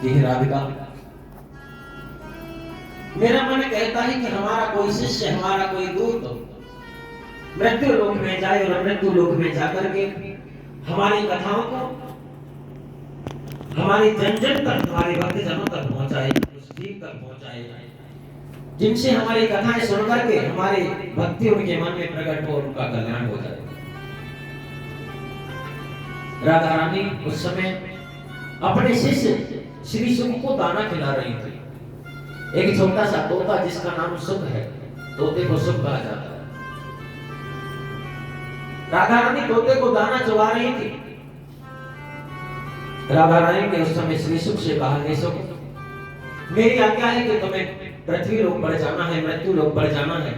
कि हे राधिका, मेरा मन कहता है कि हमारा कोई शिष्य, हमारा कोई दूत मृत्यु लोक में जाए और मृत्यु लोक में जाकर के हमारी कथाओं को हमारी जन जन तक, हमारे भक्त जनों तक पहुंचाए, उस जीव तक पहुंचाए, जिनसे हमारी कथाएं सुनकर के हमारी भक्ति उनके मन में प्रकट हो और उनका कल्याण हो जाए। राधा रानी उस समय अपने शिष्य श्री सुख को दाना खिला रही थी। एक छोटा सा तोता जिसका नाम सुख है, तोते को सुख कहा जाता है। राधा रानी तोते को दाना चुगा रही थी। राधा रानी ने उस समय श्री सुख से कहा, हे सुख, मेरी आज्ञा है कि तुम्हें पृथ्वी लोक पर जाना है, मृत्यु लोक पर जाना है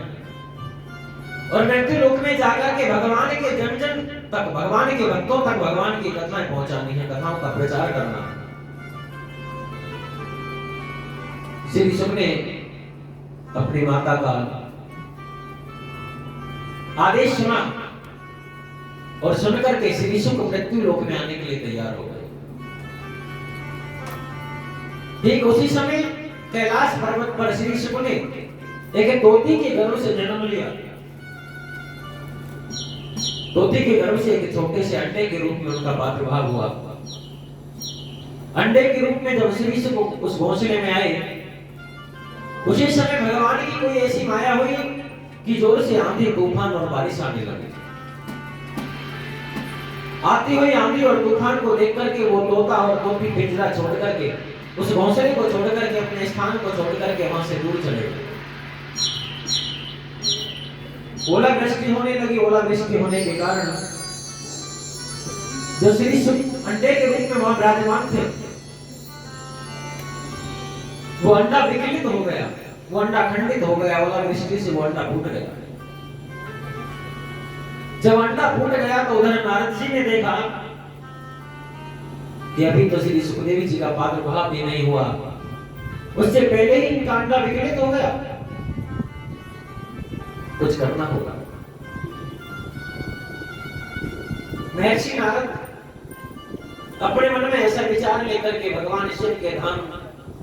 और मृत्यु लोक में जाकर के भगवान के जन जन तक, भगवान के भक्तों तक भगवान की कथाएं पहुंचानी है, कथाओं का प्रचार करना है। श्री सुख ने अपनी माता का आदेश सुना और सुनकर के श्री सुख मृत्यु लोक में आने के लिए तैयार हो गए। ठीक उसी समय कैलाश पर्वत पर श्री सुख ने एक तोती के गर्भ से जन्म लिया। तोती के गर्भ से एक छोटे से अंडे के रूप में उनका प्रादुर्भाव हुआ। अंडे के रूप में जब श्री सुख उस घोंसले में आए, उसी समय भगवान की कोई ऐसी माया हुई कि जोर से आंधी, तूफान और बारिश आने लगी। आती हुई आंधी और तूफान को देख करके वो तोता और तोती पिंजरा छोड़ करके, उस घोंसले को छोड़ करके, अपने स्थान को छोड़ करके वहां से दूर चले गए। ओलावृष्टि होने लगी। ओलावृष्टि होने के कारण जो श्री सुख अंडे के रूप में वहां विराजमान थे, वो अंडा विकलित हो गया, वो अंडा खंडित हो गया। ओलावृष्टि से वो अंडा फूट गया। जब अंडा फूट गया तो उधर नारद जी ने देखा कि अभी तो श्री सुखदेव जी का प्रादुर्भाव भी नहीं हुआ, उससे पहले ही इनका अंडा विकलित हो गया। कुछ करना होगा। महर्षि नारद अपने मन में ऐसा विचार लेकर के भगवान शिव के धाम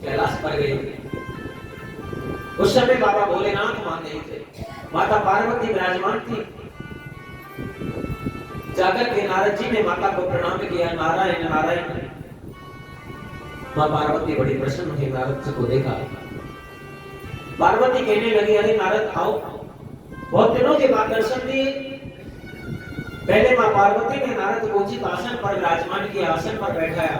कैलाश पर गए। उस समय बाबा भोलेनाथ वहां नहीं थे, माता पार्वती विराजमान थी। जाकर के नारद जी ने माता को प्रणाम किया, नारायण नारायण। मां पार्वती बड़ी प्रसन्न हुई, नारद जी को देखा। पार्वती कहने लगी, अरे नारद आओ, बहुत दिनों के बाद दर्शन दिए। पहले मां पार्वती ने नारद को उचित आसन पर विराजमान किया, आसन पर बैठाया,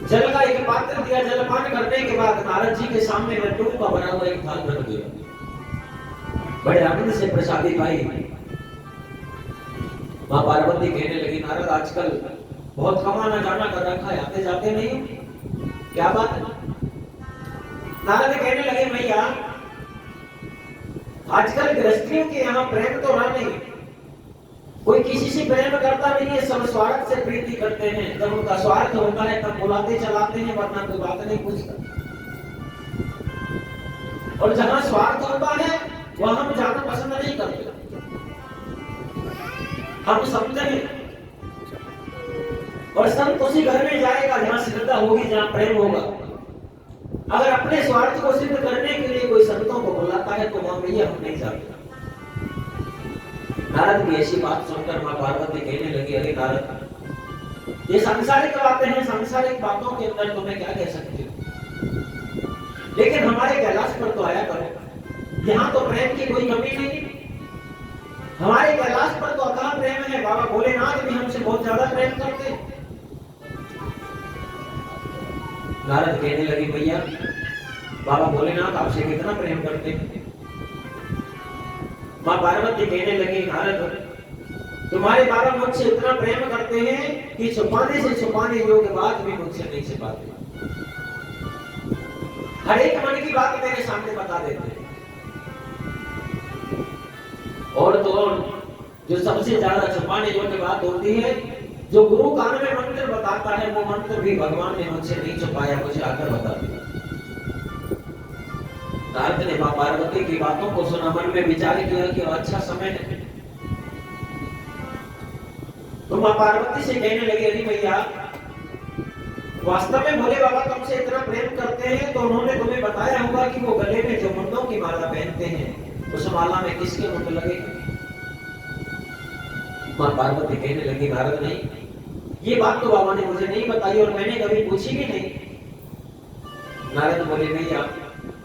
जल का एक पात्र दिया। जलपान करने के बाद नारद जी के सामने लड्डू का बना हुआ एक थाल रख दिया। बड़े आनंद से प्रसादी पाई। मां पार्वती कहने लगी, नारद आजकल बहुत कम आना जाना कर रखा है, आते जाते नहीं, क्या बात है? नारद कहने लगे, भैया आजकल गृहस्थियों के यहाँ प्रेम तो रहा नहीं, कोई किसी से प्रेम करता नहीं है, सब स्वार्थ से प्रीति करते हैं। जब उनका स्वार्थ होता है तब बुलाते चलाते हैं, वरना कोई बात नहीं पूछता। और जहां स्वार्थ होता है वहां हम जाना पसंद नहीं करते। हम समझेंगे और संत उसी घर में जाएगा जहां श्रद्धा होगी, जहां प्रेम होगा। अगर अपने स्वार्थ को सिद्ध करने के लिए कोई संतों को बुलाता है तो वहां भैया हम नहीं जाते। नारद की ऐसी बात सुनकर मां पार्वती कहने लगी, अरे नारद, ये सांसारिक बातें हैं, सांसारिक बातों के अंदर तुम्हें क्या कह सकती हो, लेकिन हमारे कैलाश पर तो आया करो, यहाँ तो प्रेम की कोई कमी नहीं। हमारे कैलाश पर तो अथाह प्रेम है, बाबा भोलेनाथ भी हमसे बहुत ज्यादा प्रेम करते हैं। नारद कहने लगी, भैया बाबा भोलेनाथ आपसे कितना प्रेम करते हैं? मां पार्वती कहने लगी, नारद तुम्हारे बाबा मुझसे इतना प्रेम करते हैं कि छुपाने से छुपाने योग्य बात भी मुझसे नहीं छिपाते। हर एक मन की बात मेरे सामने बता देते हैं। और तो और जो सबसे ज्यादा छुपाने योग्य बात होती है, जो गुरु कान में मंत्र बताता है, वो मंत्र भी भगवान ने मुझसे नहीं छुपाया, मुझे आकर बता दिया। नारद ने मां पार्वती की बातों को सुना, मन में विचार किया कि अच्छा समय है। तो मां पार्वती से कहने लगी, अरे भैया वास्तव में भोले बाबा तुमसे इतना प्रेम करते हैं तो उन्होंने तुम्हें बताया होगा कि वो गले में जो मुंडों की माला पहनते हैं उस माला में किसके मुंड लगे। मां पार्वती कहने लगी नारद नहीं, ये बात तो बाबा ने मुझे नहीं बताई और मैंने कभी पूछी भी नहीं। नारद बोले भैया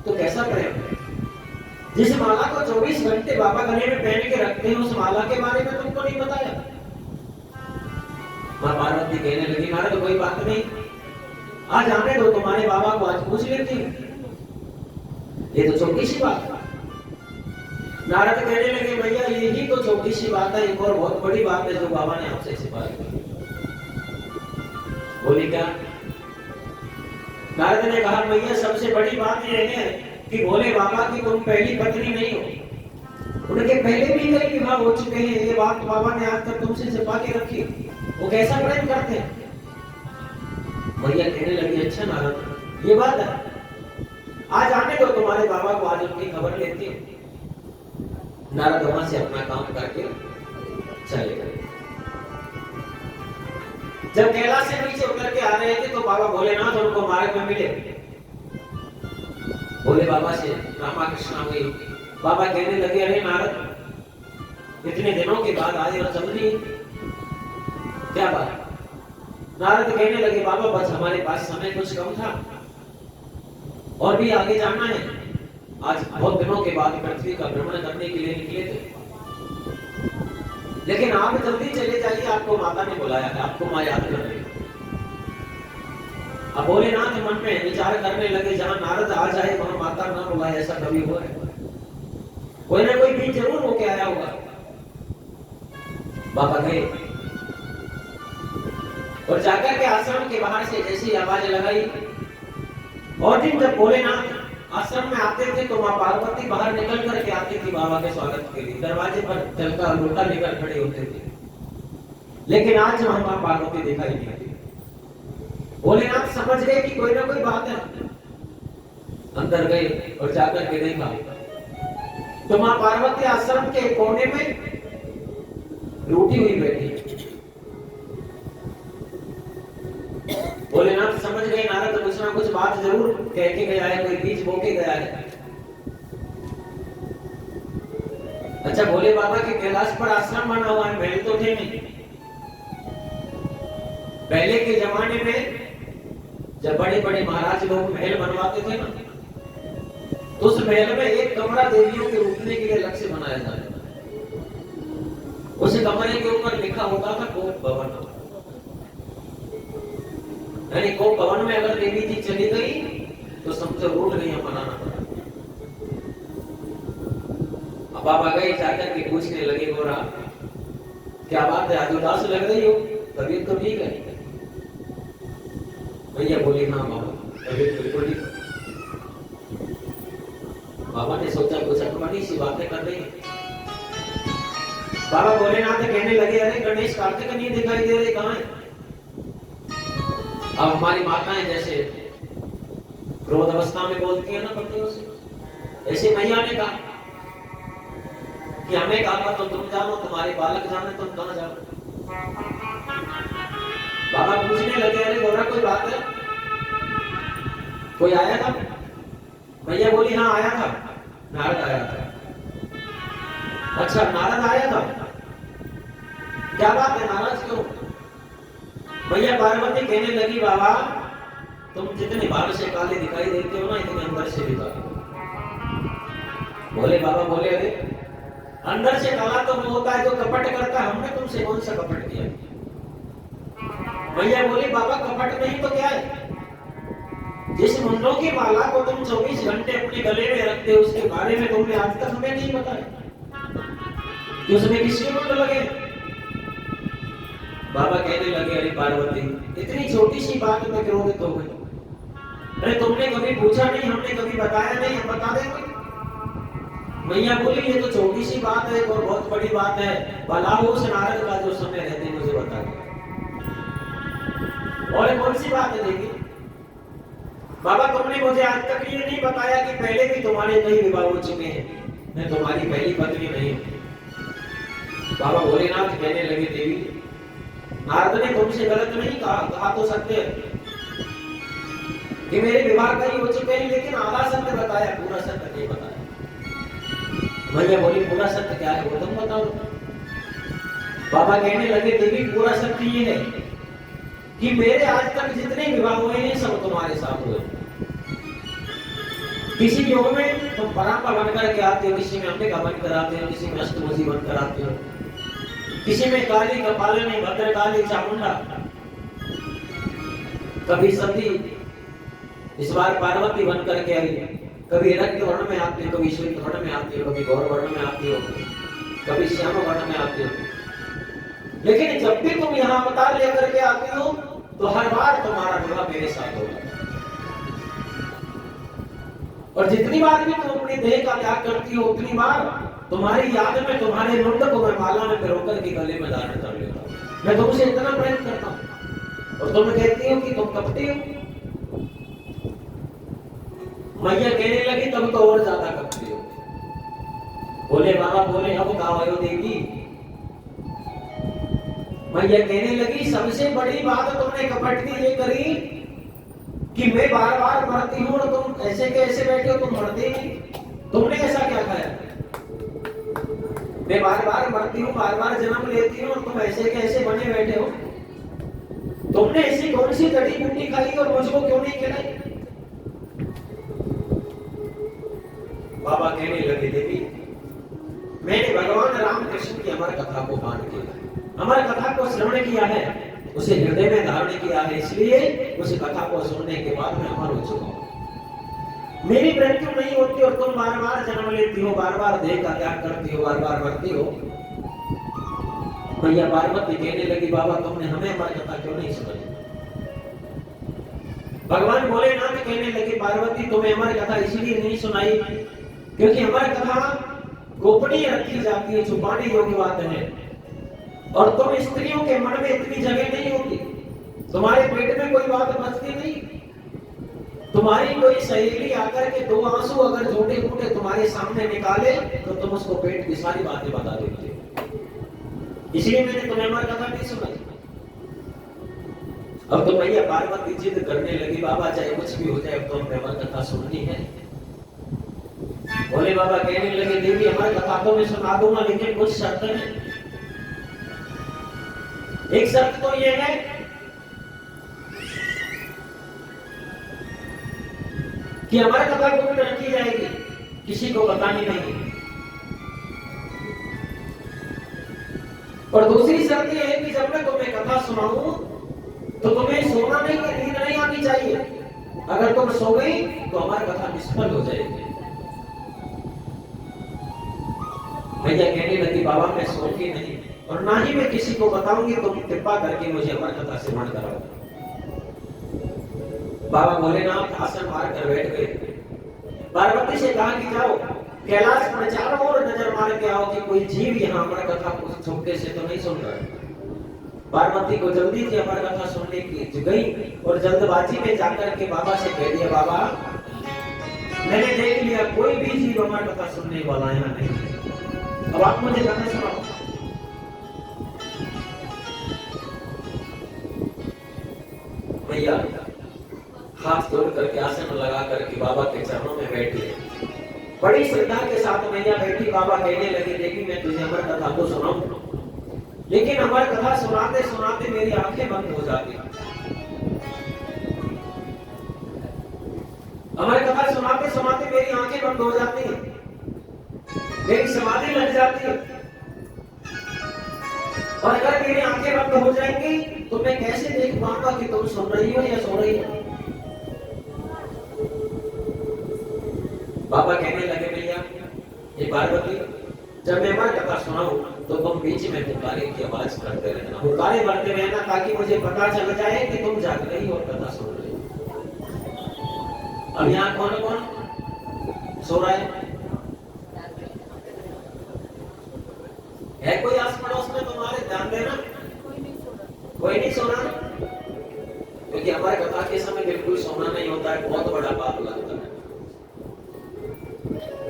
तो कैसा प्रेम है, जिस माला को 24 घंटे बाबा गले में पहन के रखते हैं उस माला के बारे में तुमको नहीं बताया। मां पार्वती कहने लगी नारद कोई बात नहीं, आज आने दो, तुम्हारे बाबा को आज पूछ लेती हूँ, ये तो छोटी सी बात है। नारद कहने लगे भैया यही तो छोटी सी बात है, एक और बहुत बड़ी बात है जो बाबा ने आपसे छिपाई। बोली क्या? नारद ने कहा भैया सबसे बड़ी बात यह है कि भोले बाबा की तुम पहली पत्नी नहीं हो, उनके पहले भी कई विवाह हो चुके हैं, ये बात बाबा ने आज तक तुमसे छिपा के रखी। वो कैसा प्रेम करते हैं? भैया कहने लगी अच्छा नारद ये बात है, आज आने दो, तुम्हारे बाबा को आज उनकी खबर लेती हूँ। नारद वहां से अपना काम करके चले गए। जब कैलाश से नीचे उतर के आ रहे थे तो बाबा भोलेनाथ उनको मार्ग में मिले। भोले बाबा से रामा कृष्णा हुई। बाबा कहने लगे अरे नारद इतने दिनों के बाद आए और जल्दी क्या बात? नारद कहने लगे बाबा बस हमारे पास समय कुछ कम था और भी आगे जाना है, आज बहुत दिनों के बाद पृथ्वी का भ्रमण करने के लिए निकले थे, लेकिन आप जल्दी चले जाइए, आपको माता ने बुलाया है, आपको मां याद कर रही है। अब भोलेनाथ मन में विचार करने लगे जहां नारद आ जाए वहां माता ना बुलाए, ऐसा कभी हुआ है? कोई ना कोई भी जरूर होके आया होगा। बाबा गए और जाकर के आश्रम के बाहर से जैसी आवाज लगाई, और दिन जब भोलेनाथ आश्रम में आते थे तो मां पार्वती बाहर निकल करके आती थी बाबा के स्वागत के लिए, दरवाजे पर जल का लोटा लेकर खड़े होते थे, लेकिन आज वहां मां पार्वती दिखाई नहीं दी। भोलेनाथ समझ गए कि कोई ना कोई बात है, अंदर गए और जाकर के देखा तो मां पार्वती आश्रम के कोने में रूठी हुई बैठी। भोलेनाथ समझ गए नारद कुछ ना कुछ बात जरूर कह के गया है, कोई बीज बो के गया है। अच्छा भोले बाबा के कैलाश पर आश्रम बना हुआ है, महल तो थे नहीं। पहले के जमाने में जब बड़े बड़े महाराज लोग महल बनवाते थे ना, तो उस महल में एक कमरा देवियों के रुकने के लिए अलग से बनाया जाता था। उस कमरे के ऊपर लिखा होता था कोप भवन, यानी कोप भवन में अगर देवी जी चली गई तो समझो रोड नहीं बनाना पड़ा। अब बाबा गए जाकर के पूछने लगे गोरा क्या बात है, आज उदास लग रही हो, तबीयत तो ठीक है? भैया बोली हाँ बाबा तबीयत बिल्कुल ठीक है। बाबा ने सोचा कुछ अकमनी सी बातें कर रही है। बाबा भोलेनाथ कहने लगे अरे गणेश कार्तिक नहीं दिखाई दे रहे, कहां है? अब हमारी माताएं जैसे क्रोध अवस्था में बोलती है ना पतियों से, ऐसे मैया ने कहा कि हमें कहा तो तुम जानो, तुम्हारे बालक जाने तुम कहां जाओ। बाबा पूछने लगे अरे गौरा कोई बात है, कोई आया था? भैया बोली हाँ आया था, नारद आया था। अच्छा नारद आया था, क्या बात है, नाराज क्यों? भैया पार्वती कहने लगी बाबा तुम जितने बाहर से काले दिखाई देते हो ना इतने अंदर से भी काले। बोले बाबा बोले अरे अंदर से काला तो वो होता है जो कपट करता है, हमने तुमसे कौन सा कपट किया? भैया बोले बाबा कपट नहीं तो क्या है? जिस मुंडों की माला को तुम 24 घंटे अपने गले में रखते हो उसके बारे में तुमने आज तक हमें नहीं बताया कि उसमें किसके मुंड लगे। बाबा कहने लगे अरे पार्वती इतनी छोटी सी बात में क्रोधित हो गई, अरे तुमने कभी पूछा नहीं, हमने कभी बताया नहीं, हम बता देंगे। मैया बोली ये तो छोटी सी बात है और बहुत बड़ी बात है, भला हो उस नारद का जो समय रहते मुझे बता दे। और कौन सी बात है देखिए बाबा तुमने मुझे आज तक ये नहीं बताया कि पहले भी तुम्हारे कई विवाह हो चुके हैं, मैं तुम्हारी पहली पत्नी नहीं हूं। बाबा भोलेनाथ कहने लगे देवी नारद ने तुमसे गलत नहीं कहा, कहा तो सत्य है। कि मेरे विवाह कई हो चुके हैं, लेकिन आधा सत्य बताया, पूरा सत्य नहीं बताया। मैया बोली पूरा सत्य क्या है वो तुम बताओ। बाबा कहने लगे देवी पूरा सत्य ये है कि मेरे आज तक जितने विवाह हुए हैं सब तुम्हारे साथ हुए। किसी योग में तुम परांपा बन करके आते हो, किसी में अंबिका बन कर आते हो, किसी में अष्टभुजी बन कर आते हो, किसी में काली कपालिनी भद्रकाली चामुंडा, कभी सती, इस बार पार्वती बन करके आई, कभी रक्त वर्ण में आती हो, कभी श्वेत वर्ण में आती हो, कभी गौर वर्ण में आती हो, कभी श्याम वर्ण में आती हो। लेकिन जब भी तुम यहाँ अवतार लेकर के आती हो तो हर बार तुम्हारा विवाह मेरे साथ होगा। और जितनी बार भी तुम अपने देह का त्याग करती हो उतनी बार तुम्हारी याद में तुम्हारे मुंड को मैं माला में पिरोकर के गले में धारण कर लेता हूँ। मैं तुमसे इतना प्रेम करता हूँ और तुम कहती हो कि तुम कपटी हो। मैया कहने लगी तब तो और ज्यादा कपटी हो। बोले बाबा बोले अब कहा हो देवी। मैया कहने लगी सबसे बड़ी बात तुमने कपट की ये करी कि मैं बार बार मरती हूँ और तुम ऐसे कैसे बैठे हो, तुम मरते नहीं। तुमने ऐसा क्या खाया? मैं बार बार मरती हूँ, बार बार जन्म लेती हूँ और तुम ऐसे कैसे बने बैठे हो? तुमने ऐसी कौन सी जड़ी बूटी खाई और मुझको क्यों नहीं खिलाई? बाबा कहने लगे देवी मैंने भगवान राम कृष्ण की अमर कथा को पान किया, अमर कथा को श्रवण किया है, उसे हृदय में धारण किया है, इसलिए उस कथा को सुनने के बाद मैं अमर हो चुका हूं। मेरी मृत्यु नहीं होती और तुम बार बार जन्म लेती हो, बार बार देह का त्याग करती हो, बार बार मरती हो। मैया पार्वती कहने लगी बाबा तुमने हमें अमर कथा क्यों नहीं सुनाई? भगवान भोलेनाथ कहने लगे पार्वती तुम्हें अमर कथा इसलिए नहीं सुनाई क्योंकि अमर कथा गोपनीय रखी जाती है, छुपाने योग्य बात है। और तुम स्त्रियों के मन में इतनी जगह नहीं होती, तुम्हारे पेट में कोई बात बचती नहीं। तुम्हारी कोई सहेली आकर के दो आंसू अगर छोटे मोटे तुम्हारे सामने निकाले तो तुम उसको पेट की सारी बातें बता देते हो। इसलिए मैंने तुम्हें अमर कथा नहीं सुनाई। अब तो भैया पार्वती जिद करने लगी बाबा चाहे कुछ भी हो जाए अब तो हमें अमर कथा सुननी है। भोले बाबा कहने लगे देवी अमर कथा तो मैं सुना दूंगा लेकिन कुछ शर्त है। एक शर्त तो यह है कि अमर कथा गुप्त रखी जाएगी, किसी को बतानी नहीं। और दूसरी शर्त यह है कि जब मैं तुम्हें कथा सुनाऊं तो तुम्हें सोना नहीं, नींद नहीं आनी चाहिए। अगर तुम सो गई तो हमारी कथा निष्फल हो जाएगी। भैया कहने लगी बाबा मैं सोऊंगी नहीं और ना ही मैं किसी को बताऊंगी, तुम कृपा करके मुझे अमर कथा श्रवण कराओ। बाबा भोलेनाथ आसन मार कर बैठ गए। पार्वती से कहा कि जाओ कैलाश पर चारों ओर नजर मार के आओ कि कोई जीव यहाँ अमर कथा को छुपके से तो नहीं सुन रहा है। पार्वती को जल्दी थी अमर कथा सुनने की गई और जल्दबाजी में जाकर के बाबा से कह दिया बाबा मैंने देख लिया कोई भी जीव अमर कथा सुनने वाला यहाँ नहीं है, अब आप मुझे कथा सुनाओ। भैया हाथ जोड़ करके आसन लगा करके बाबा के चरणों में बैठी, बड़ी श्रद्धा के साथ मैया बैठी। बाबा कहने लगे देखी मैं तुझे अमर कथा को सुनाऊं, लेकिन अमर कथा सुनाते सुनाते मेरी आंखें बंद हो जाती। अमर कथा सुनाते सुनाते मेरी आंखें बंद हो जाती, मेरी समाधि लग जाती है। और अगर मेरी आंखें बंद हो जाएंगी तो मैं कैसे देख पाऊंगा कि तुम सुन रही हो या सो रही हो? बाबा कहने लगे भैया ये पार्वती जब मैं अमर कथा सुनाऊं तो तुम बीच में पुकारे की आवाज करते रहना, पुकारे बढ़ते रहना ताकि मुझे पता चल जाए कि तुम जाग रही हो और कथा सुन रही हो। अब यहाँ कौन कौन सो रहा है कोई आस पड़ोस में तुम्हारे? ध्यान देना कोई नहीं सो रहा, क्योंकि हमारे कथा के समय बिल्कुल सोना नहीं होता है, बहुत बड़ा पाप लगता है।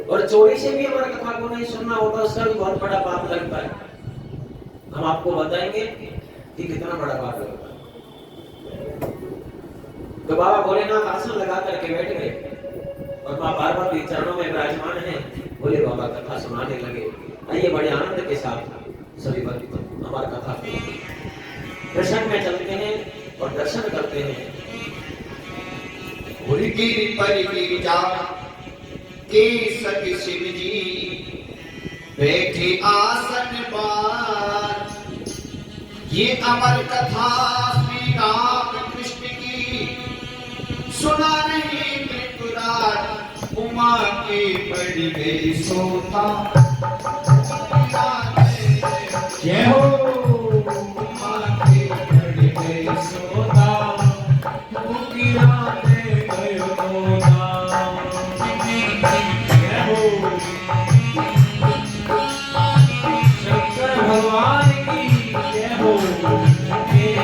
और चोरी से भी हमारी कथा को नहीं सुनना होता, उसका भी बहुत बड़ा पाप लगता है। हम आपको बताएंगे कि कितना बड़ा पाप लगता है। तो बाबा भोलेनाथ आसन लगा करके बैठ गए और माँ पार्वती चरणों में विराजमान है। बोले बाबा कथा सुनाने लगे। आइए बड़े आनंद के साथ सभी भक्त हमारा कथा दर्शन में चलते हैं और दर्शन करते हैं। गिर पर गिर जा के सखी शिव जी बैठे आसन पर। ये अमर कथा श्री राम कृष्ण की सुना नहीं त्रिपुरार उमा के पड़ गई सोता। जय हो उमा के पड़ गई सोता। शंकर भगवान की जय हो।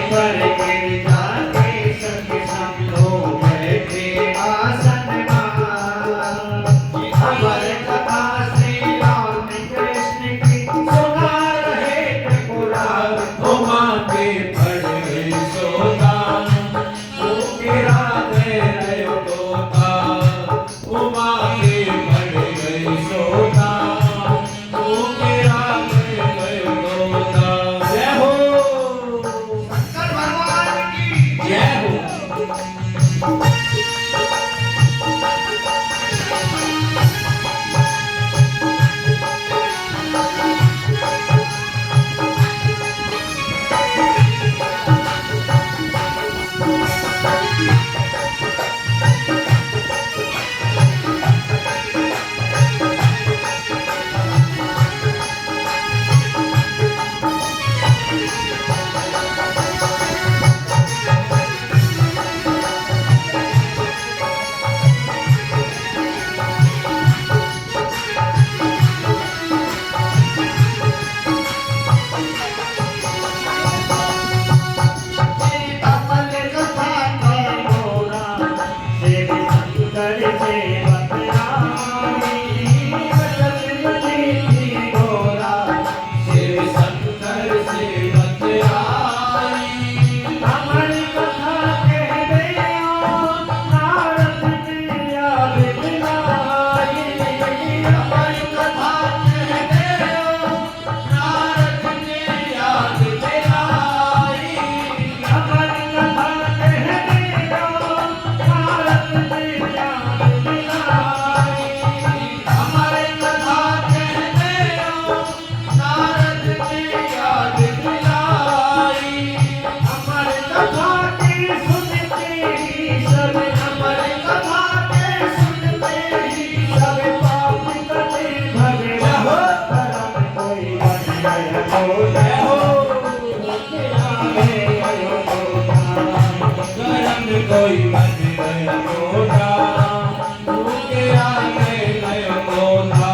पर गिर जाते संग संगो बैठे आसन पर। ये अमर कथा श्री राम कृष्ण की सुना रहे त्रिपुरार उमा के पड़ गई सोता। गिरा दे रहे तोता। उमा के पड़ गई सोता। गिरा दे रहे तोता। जय हो शंकर भगवान की जय हो। कोई मन गया मोटा। गिरा गया मोटा।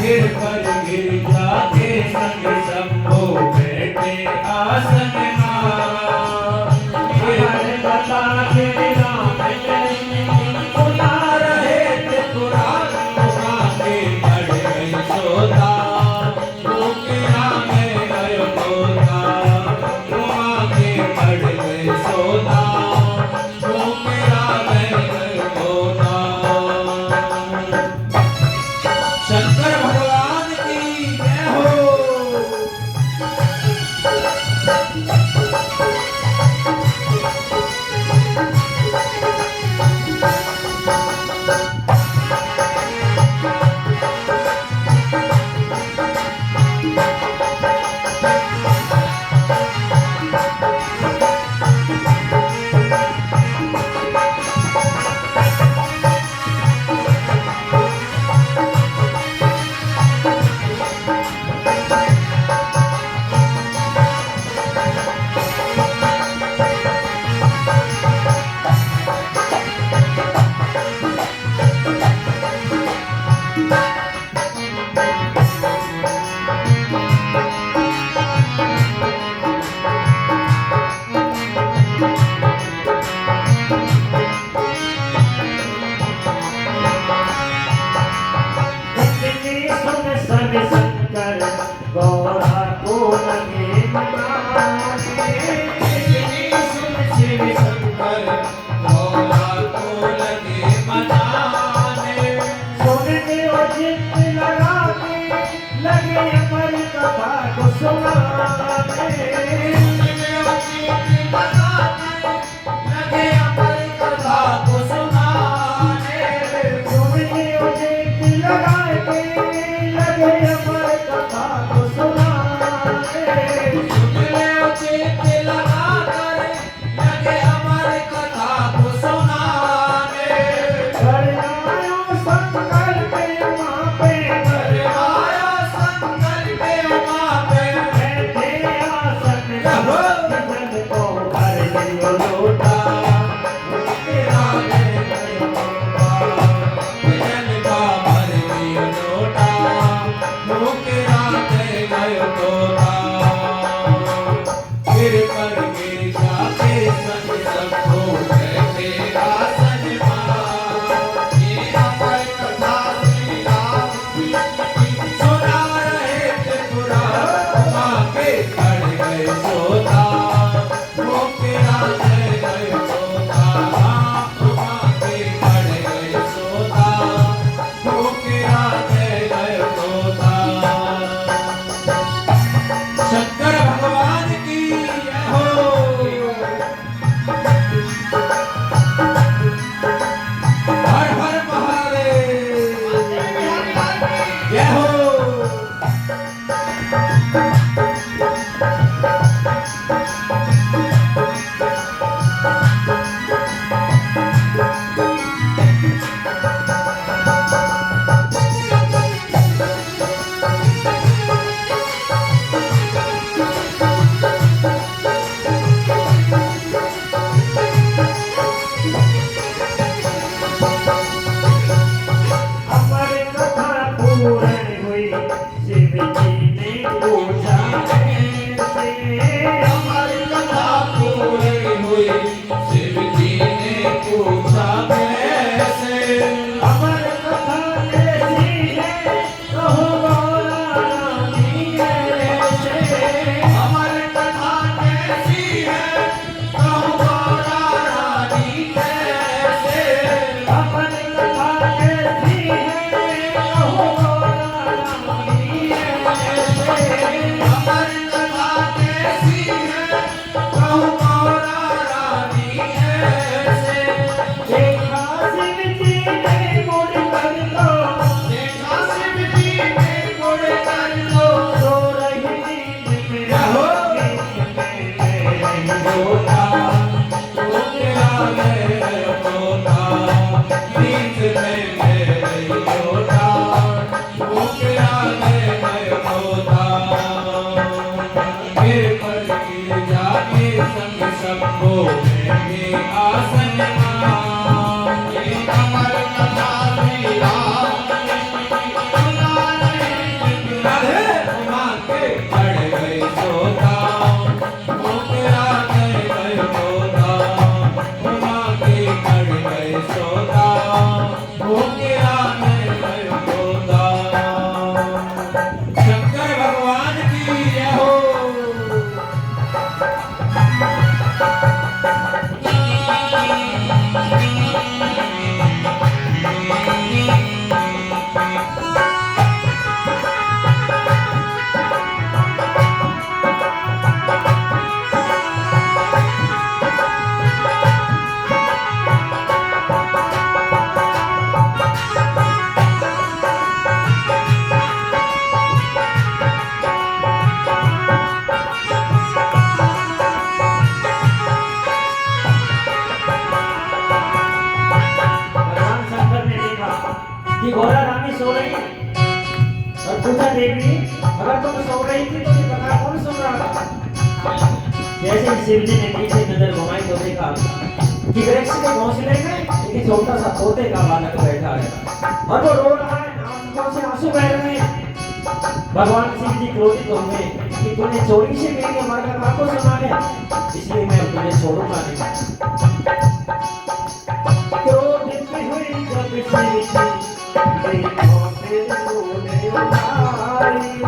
गिर पर गिर जाके संग संभो बैठे आसन बता के राम सुना रहे त्रिपुरार उमा के पड़ गई सोता। गिरा गया मोटा। उमा के पड़ गई सोता। कर भोला को लगे मनाने। सोने के और चित लगा के लगे अमर कथा को सुनाने। लगे अमर कथा को सुनाने। सोने के और चित लगा के लगे अमर कथा को सुनाने। चित लगा कर लगे अमर कथा को सुनाने। घर आयो संकल्प वहाँ पे, घर आया संकल्प वहाँ पे। बैठे आसन जन को भर लियो लोटा। तेरा भजन का भर लियो लोटा। तेरा गयो तोता। गिर पर गिर जाके संग सबको बैठे आसन मां। ये अमर कथा श्री राम की सुना रहे थे पुराण। मां के चढ़ गए सोता। वो तेरा गए सोता। मां के चढ़ गए सोता। वो तेरा गए सोता। शंकर भगवान की जय हो। हर हर महादेव जय हो। अमर कथा पूर्ण हुई, शिव जी ने पूछा कैसे। अमर कथा पूरी हुई। शिव जी ने पूछा कैसे। अमर कथा कैसी है, कहो गौरा रानी कैसे। अमर कथा कैसी है कहूँ गौरा रानी कैसे। अमर कथा कैसी है, कहो गौरा रानी कैसे। अमर कथा कैसी है कहूँ गौरा रानी कैसे। देखा शिव जी ने मुड़ कर लो, देखा शिव जी ने मुड़ कर लो। सो रही नींद में रहो। रही तोता वो तेरा गए तोता। नींद में गए तोता। वो तेरा गए तोता। गिर पर गिर जाके संग सबको बैठे आसन मां। ये अमर कथा श्री राम की सुना रहे राधे। मां के चढ़ गए सोता। वो तेरा गए तोता। मां के चढ़ गए सोता। वो तेरा गए तोता। शंकर भगवान की जय हो। भगवान शंकर ने देखा कि गौरा रानी सो रही है और पूछा देवी, अगर तुम सो रही थी तो ये कथा कौन सुन रहा था। जैसे ही शिव जी ने पीछे नजर घुमाई तो देखा कि वृक्ष के घोंसले में एक छोटा सा तोते का बालक बैठा है और वो रो रहा है, आंखों से आंसू बह रहे हैं। भगवान शिव जी क्रोधित हो गए कि तूने चोरी से मेरी अमर कथा को सुना है, इसलिए मैं तुझे छोड़ूंगा नहीं। क्रोधित हुई जब शिव जी देखो फिर सोने उठाई।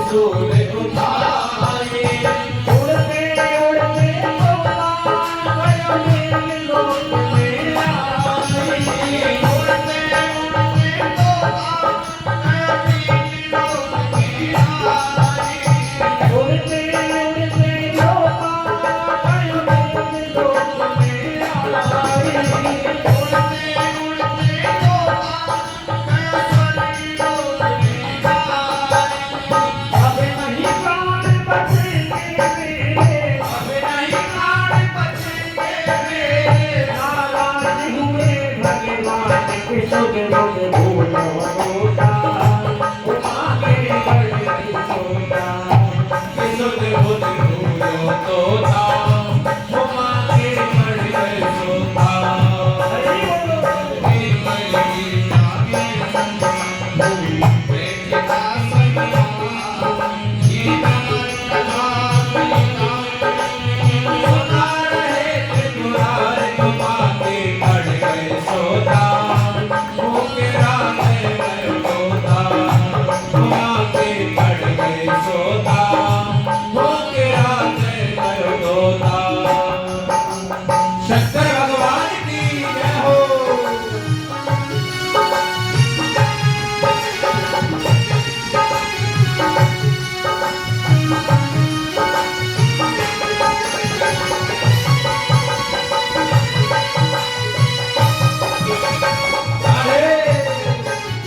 सोने उठाए। उड़ते उड़ते तोता गयो देवलोक में आई। उड़ते उड़ते तोता गयो स्वर्गलोक में आई। अब नहीं प्राण बचेंगे मेरे, अब नहीं प्राण बचेंगे मेरे। नाराज हुए भगवान के सुध मुझ भूलो होता। उमा के गढ़ सोता के सुध मुझ भूलो तोता। उमा के गढ़ सोता।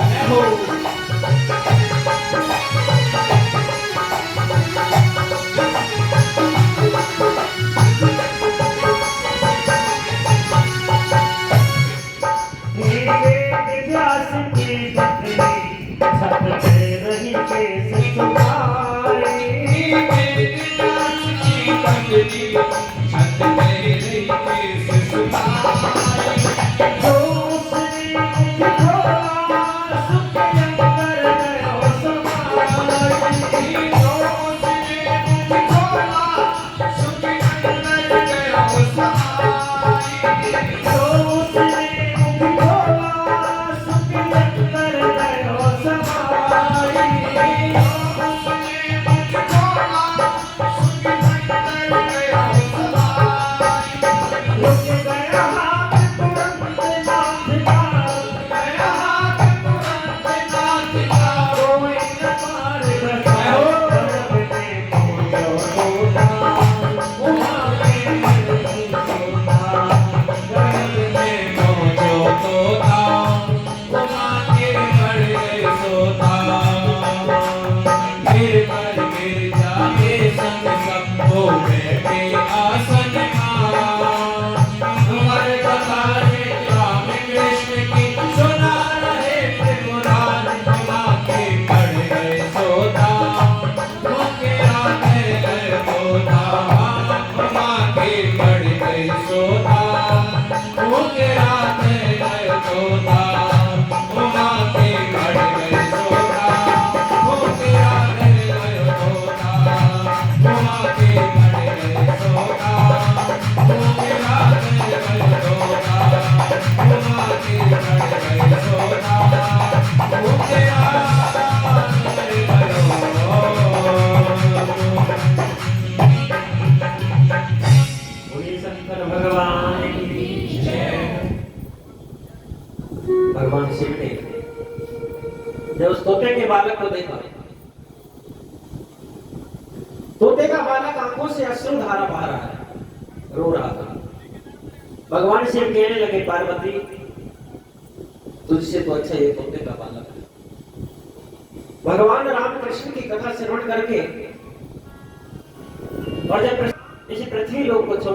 हरि बोलो शंकर भगवान की जय हो। भगवान शिव ने जब उस तोते के बालक को देखा, तोते का बालक आंखों से अश्रु धारा बहा रहा है, रो रहा था। भगवान शिव कहने लगे, पार्वती तुझसे तो अच्छा ये तोते का बालक है। भगवान रामकृष्ण की कथा श्रवण करके और जब इस पृथ्वी लोक को